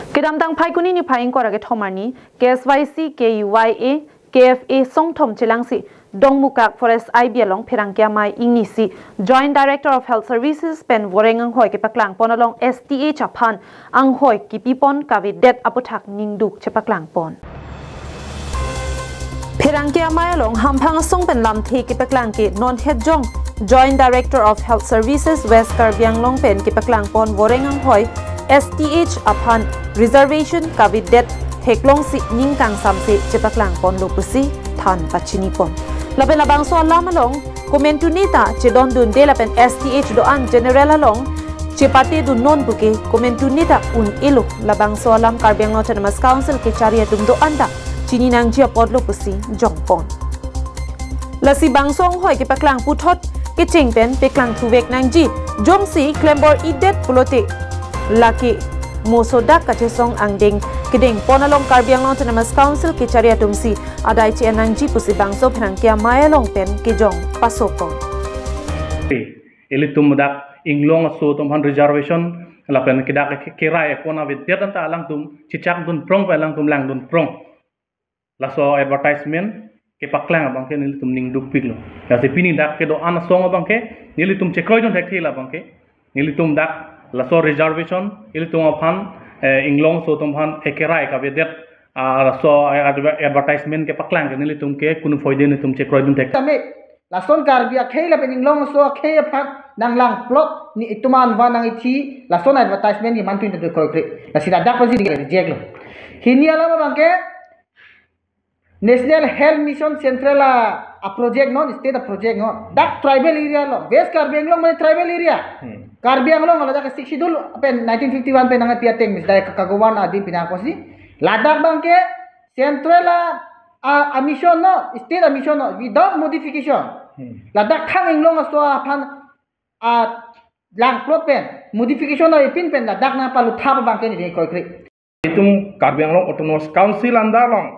Kedamtang Paikuni ni Paing Korage Tomani, KSYC, KUYA, KFA Songthom chelangsi, Dongmukak Forest IB along Pirangkia Mai Ingnisi, Joint Director of Health Services, Pen Voreng anghoi Kepaklang Pon along STH aphan, anghoi Kipipon kave det aphuthak ningduk Chepaklang Pon. Pirangkia Mai along Hampang Song Pen Lam The Kepaklang Ke Non Head Jong, Joint Director of Health Services, West Karbiang Long Pen Kepaklang Pon Voreng anghoi, STH aphan, Reservation kave det Heklong si ning kang samse Chepaklang Pon lopusi than pachini pon. Lapen labang so alam along komentu nita chedon dun de lapen STH doan general along chepate dun non buke komentu nita un iluk labang so alam Karbiang Autonomous Council ke charia dum do anda chini nang jia pod lopusi jong pon. Lasi bang song hoi Kepaklang puthot ke chingpen peklang thuwek nang ji jom si klembor idet pulote laki mosodak kachesong angding kedeng ponalong Karbiang Autonomous Council ke charia dumsi adai chi anangji pusi bangso Pirangkia Mai long pen ke jong pasopon elitum dak inglong so tomhan reservation lapen kedak kerai pona vidyat anta alang tum cicak dun prong palang tum lang dun prong laso advertisement ke paklang bangke elitum ningduk piglo ya pini dak ke do ana song bangke elitum chekroi don thekila bangke elitum dak laso reservation elitum aphan inglong so tomhan ekerai kave det so advertisement ke paklang ke elitum ke kunu foide ni tum chekroi dun thek kami lason karbia khela pen inglong so khe phat nang lang plot ni ituman wa nang ithi lason advertisement ni mantu de koi kre la sida dak pasi di reject lo hiniala bangke National Health Mission Central a project non state a project non dak tribal area lo West Karbiang long mane tribal area Karbiang long ala dak 60 dul pen 1951 pen nang piateng mis dai kagawan adi pinakosi Ladakh bangke central a mission no state a mission no without modification Ladakh khang inglong so aphan a lang plot pen modification no ipin pen Ladakh na palu thap bangke ni koi kre itum Karbiang long Autonomous Council anda long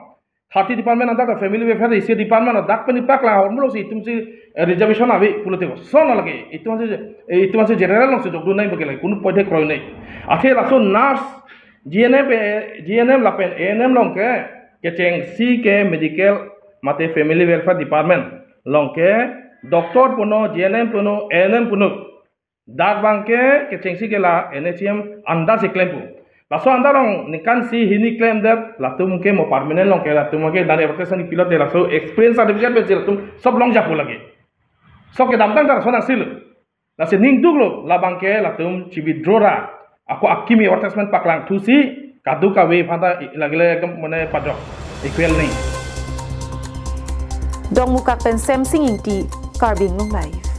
30 department anda family welfare isi department dak pani pakla hormulo si itum si reservation avi pulote ko son lage itum se general long se jogdu nai bakela kunu poide kroi nai akhe laso nurse GNM lapen ANM long ke cheng si ke medical mate family welfare department long ke doctor puno GNM puno ANM puno dak bangke ke cheng si ke la NHM anda se claim pu laso anda long nikan si hini claim der latum ke mo permanent long ke latum ke dan application pilot de laso experience certificate pe latum sob long japu lage sok ke damtang dar sonang sil la se ningduk lo la bangke latum chi withdrawra aku akimi advertisement paklang thusi kadu kave phanda lagile ekdom mane pajok equal nei Dongmukak pen sem singing ti Karbiang long live